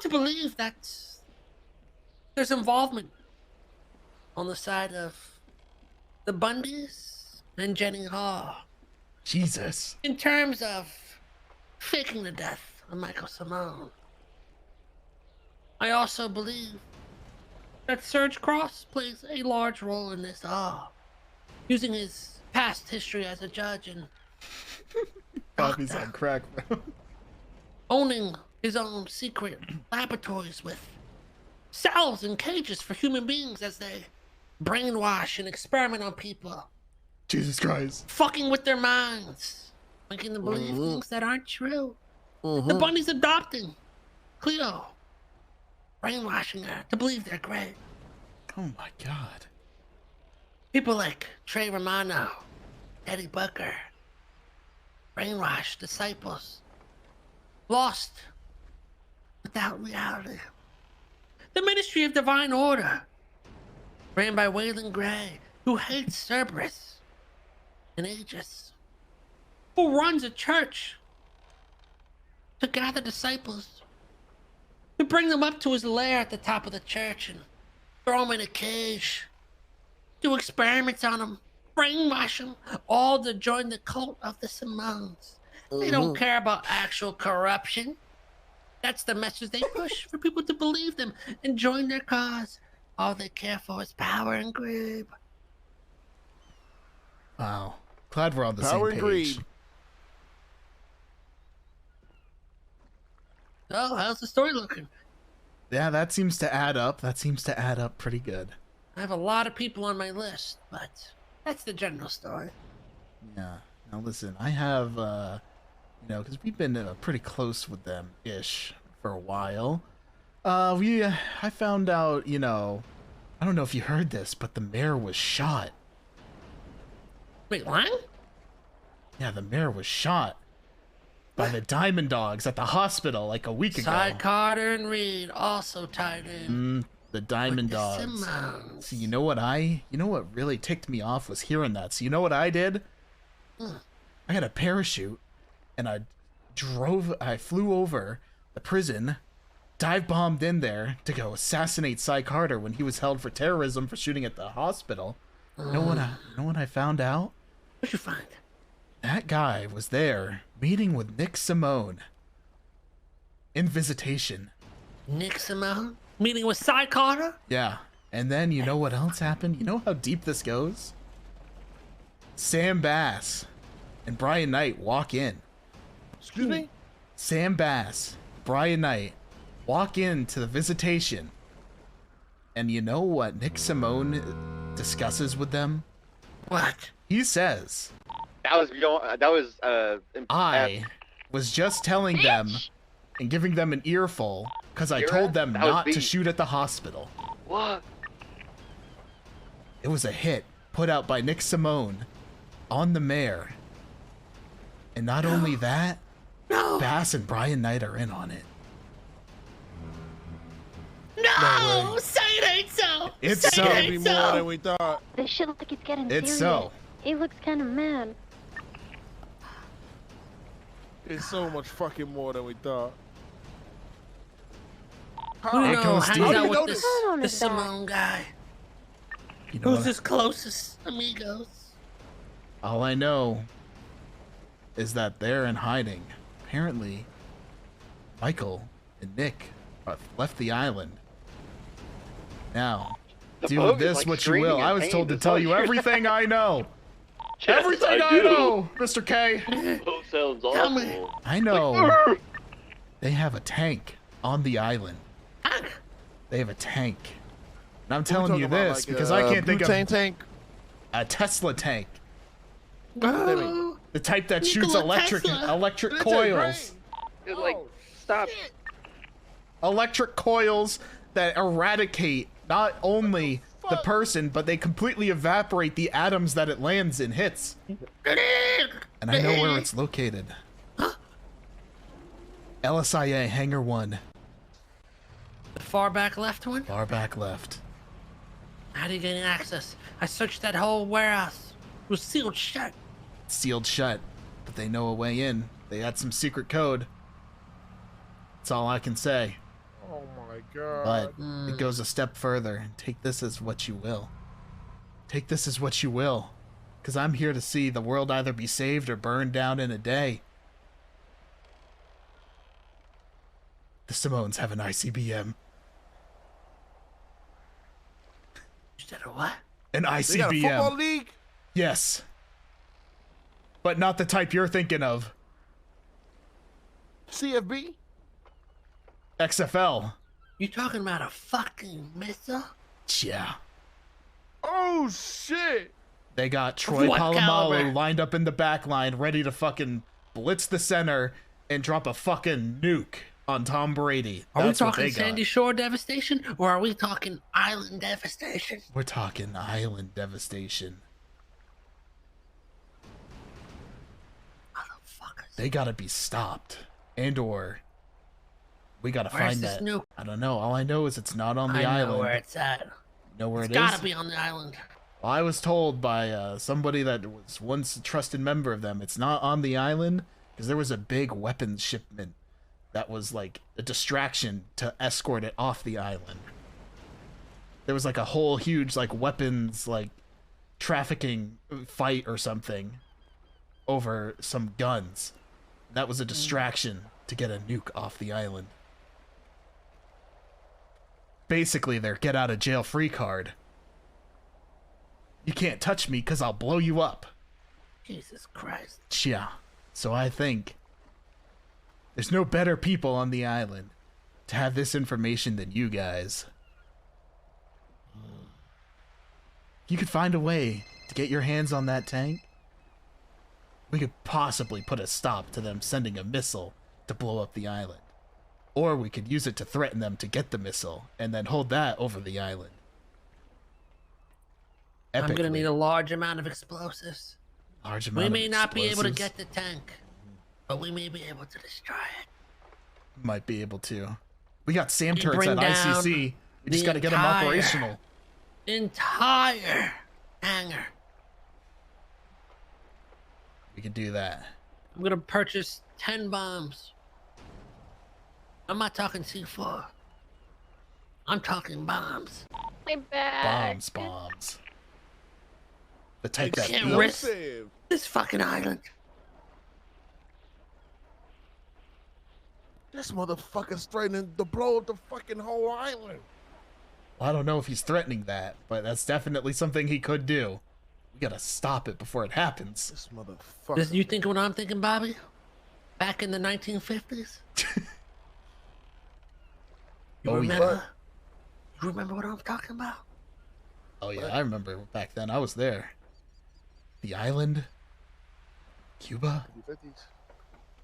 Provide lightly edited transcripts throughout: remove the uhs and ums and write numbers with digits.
to believe that there's involvement on the side of the Bundys and Jenny Hall Jesus. in terms of faking the death of Michael Simone. I also believe that Serge Cross plays a large role in this all, using his past history as a judge and Bobby's on crack, bro. owning his own secret laboratories with cells and cages for human beings as they brainwash and experiment on people, Jesus Christ. fucking with their minds, making them believe things that aren't true. The Bunny's adopting Cleo, brainwashing her to believe they're great. Oh my God. People like Trey Romano, Eddie Booker, brainwashed disciples, lost without reality. The Ministry of Divine Order, ran by Waylon Gray, who hates Cerberus and Aegis, who runs a church to gather disciples, to bring them up to his lair at the top of the church and throw them in a cage, do experiments on them, brainwash them, all to join the cult of the Simones. They don't care about actual corruption. That's the message they push for people to believe them and join their cause. All they care for is power and greed. Wow. Glad we're on the Power same and page. greed. So, how's the story looking? Yeah, that seems to add up. That seems to add up pretty good. I have a lot of people on my list, but that's the general story. Yeah. Now listen, I have, because we've been pretty close with them-ish for a while. I found out, I don't know if you heard this, but the mayor was shot. Wait, what? Yeah, the mayor was shot by the Diamond Dogs at the hospital like a week ago. Cy Carter and Reed also tied in. The Diamond with the Dogs. Simones. See, you know what really ticked me off was hearing that. So you know what I did? I got a parachute and I flew over the prison, dive bombed in there to go assassinate Cy Carter when he was held for terrorism for shooting at the hospital. You know what I found out? What'd you find? That guy was there meeting with Nick Simone in visitation. Nick Simone? Meeting with Cy Carter? Yeah. And then you know what else happened? You know how deep this goes? Sam Bass and Brian Knight walk in. Excuse me? Sam Bass, Brian Knight walk into the visitation. And you know what Nick Simone discusses with them? What? He says, I was just telling them and giving them an earful because I told them not to shoot at the hospital. What? It was a hit put out by Nick Simone on the mayor. And not only that, Bass and Brian Knight are in on it. No! Say it ain't so! It's Say so. it Gotta ain't be so! more than we thought. This shit looks like it's getting It's serious. so. He looks kind of mad. It's so much fucking more than we thought. Who do you It know goes hangs deep. out with How this, do you this know that? Simone guy? You know Who's what? his closest amigos? All I know is that they're in hiding. Apparently, Michael and Nick have left the island. Now, The do boat with is, this like, what you will. screaming in I was pain. told to That's tell all you you're everything I know. Yes, Everything I do. know, Mr. K. Boat sounds Tell me. awful. I know they have a tank on the island. They have a tank. And I'm telling you this because I can't think of tank. a Tesla tank. Oh, The type that shoots Nikola electric Tesla. electric coils. It's like, stop. Electric coils that eradicate not only the person, but they completely evaporate the atoms that it lands and hits. And I know where it's located. LSIA Hangar 1, the far back left one? far back left. How do you get access? I searched that whole warehouse. It was sealed shut. Sealed shut, but they know a way in. They had some secret code. That's all I can say. Oh my god. But it goes a step further. Take this as what you will. Take this as what you will. Because I'm here to see the world either be saved or burned down in a day. The Simones have an ICBM. You said a what? An They got a football ICBM. league? Yes. But not the type you're thinking of. CFB? XFL. You talking about a fucking missile? Yeah. Oh shit! They got Troy What Polamalu caliber? lined up in the back line, ready to fucking blitz the center and drop a fucking nuke on Tom Brady. Are That's we what talking they got. Sandy Shore devastation, or are we talking island devastation? We're talking island devastation. Motherfuckers. They gotta be stopped. And or we gotta Where's find this that. nuke? I don't know. All I know is it's not on the I island. know where it's at. Know where It's it is? gotta be on the island. Well, I was told by somebody that was once a trusted member of them, it's not on the island because there was a big weapons shipment that was like a distraction to escort it off the island. There was like a whole huge like weapons like trafficking fight or something over some guns. That was a distraction to get a nuke off the island. Basically, their get out of jail free card. You can't touch me because I'll blow you up. Jesus Christ. Yeah. So I think there's no better people on the island to have this information than you guys. You could find a way to get your hands on that tank. We could possibly put a stop to them sending a missile to blow up the island. Or we could use it to threaten them to get the missile and then hold that over the island. I'm gonna Epically. need a large amount of explosives. Large We amount may of not be able to explosives. get the tank, but we may be able to destroy it. Might be able to. We got SAM turrets bring at down ICC. We just the got to get them entire- operational. Entire hangar. We could do that. I'm gonna purchase 10 bombs. I'm not talking C4. I'm talking bombs. My back. Bombs. The type that can't blows. risk- Explosive. This fucking island. This motherfucker's threatening to blow up the fucking whole island. Well, I don't know if he's threatening that, but that's definitely something he could do. We gotta stop it before it happens. This motherfucker. You think what I'm thinking, Bobby? Back in the 1950s? You Oh, yeah. remember? You remember what I'm talking about? Oh yeah, I remember back then. I was there. The island, Cuba.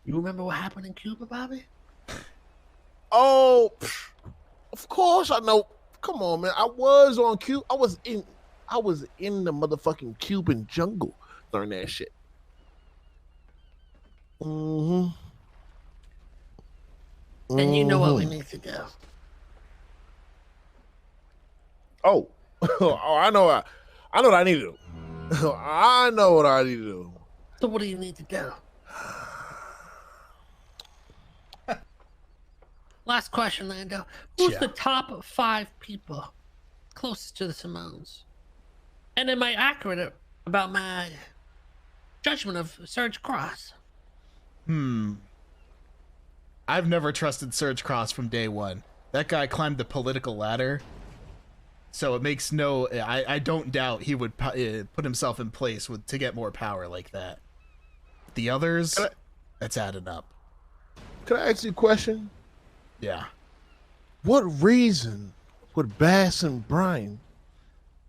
You remember what happened in Cuba, Bobby? Oh, of course I know. Come on, man. I was on Cuba. I was in the motherfucking Cuban jungle during that shit. Mm-hmm. And you know what we need to do. Oh, oh, I know what I need to do. I know what I need to do. So what do you need to do? Last question, Lando. Who's Yeah. the top 5 people closest to the Simones? And am I accurate about my judgment of Surge Cross? I've never trusted Surge Cross from day one. That guy climbed the political ladder, so it makes no. I don't doubt he would put himself in place to get more power like that. The others, that's adding up. Can I ask you a question? Yeah. What reason would Bass and Brian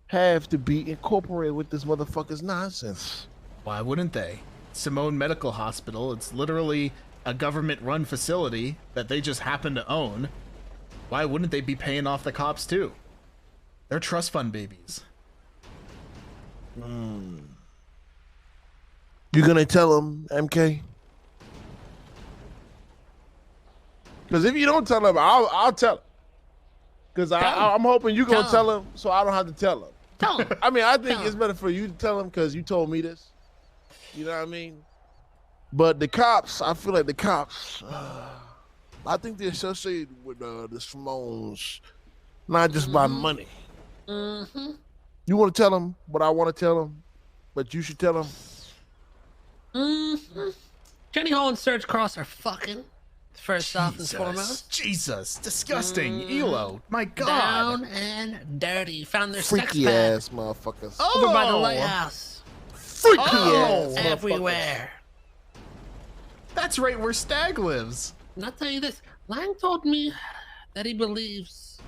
have to be incorporated with this motherfucker's nonsense? Why wouldn't they? Simone Medical Hospital, it's literally a government-run facility that they just happen to own. Why wouldn't they be paying off the cops too? They're trust fund babies. You gonna tell him, MK? Because if you don't tell him, I'll tell him. Because I'm hoping you're gonna Tell tell him, so I don't have to tell him. Tell him. I mean, I think Tell it's him. better for you to tell him because you told me this. You know what I mean? But the cops, I feel like the cops, I think they're associated with the Simones, not just by money. Mm-hmm. You want to tell them what I want to tell them, but you should tell them. Mm-hmm. Jenny Hall and Serge Cross are fucking. First off and Jesus, foremost. Jesus, disgusting, Elo, my God. Down and dirty. Found their sex Freaky pad ass motherfuckers. over by the Oh. lighthouse. Freaky Oh. ass motherfuckers. Everywhere. That's right where Stag lives. And I'll tell you this, Lang told me that he believes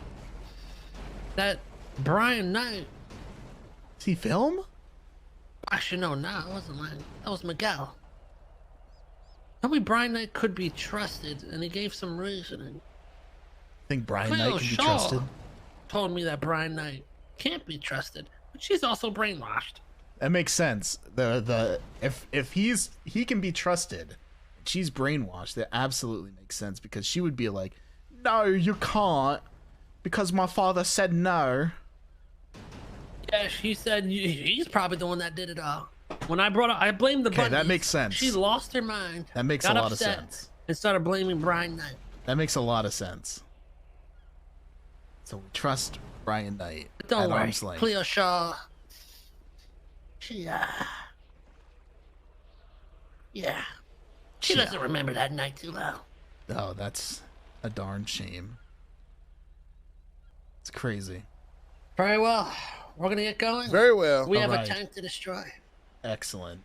that Brian Knight, Does he film? actually no, it wasn't Lang, that was Miguel. Told me Brian Knight could be trusted, and he gave some reasoning. Think Brian Cleo Knight can be Shaw trusted? told me that Brian Knight can't be trusted, but she's also brainwashed. That makes sense. If he can be trusted, she's brainwashed. That absolutely makes sense because she would be like, "No, you can't, because my father said no." Yeah, she said he's probably the one that did it all. When I brought up, I blamed the Okay, that bunnies. makes sense. She lost her mind. That makes got a lot of upset, sense. and started blaming Brian Knight. That makes a lot of sense. So we trust Brian Knight. But don't at worry, arm's length. Cleo Shaw. She she doesn't remember that night too well. Oh, that's a darn shame. It's crazy. Very well, we're gonna get going. Very well. We have Alright. a tank to destroy. Excellent.